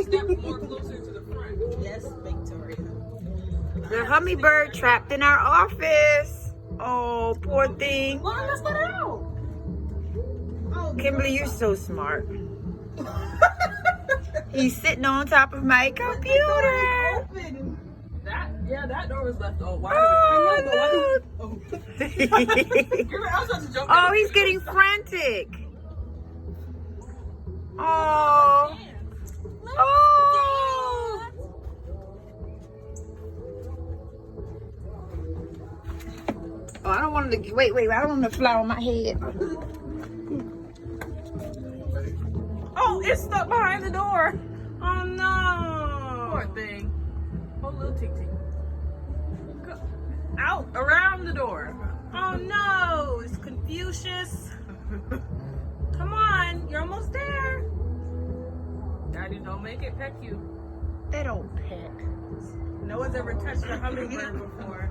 Step more closer to the front. Yes, Victoria. The hummingbird trapped in our office. Oh, poor thing. Well, let's let it out. Oh, Kimberly, you're so smart. He's sitting on top of my computer. open. That door was left open. Why? Oh, Oh. no. I was about to jump. Oh, he's getting frantic. Oh. Oh. Oh, I don't want him to, wait, I don't want him to fly on my head. Oh, it's stuck behind the door. Oh no. Poor thing. Oh, little tick tick. Out around the door. Oh no, it's Confucius. Come on, you're almost there. Daddy, don't make it peck you. They don't peck. No one's ever touched a hummingbird before.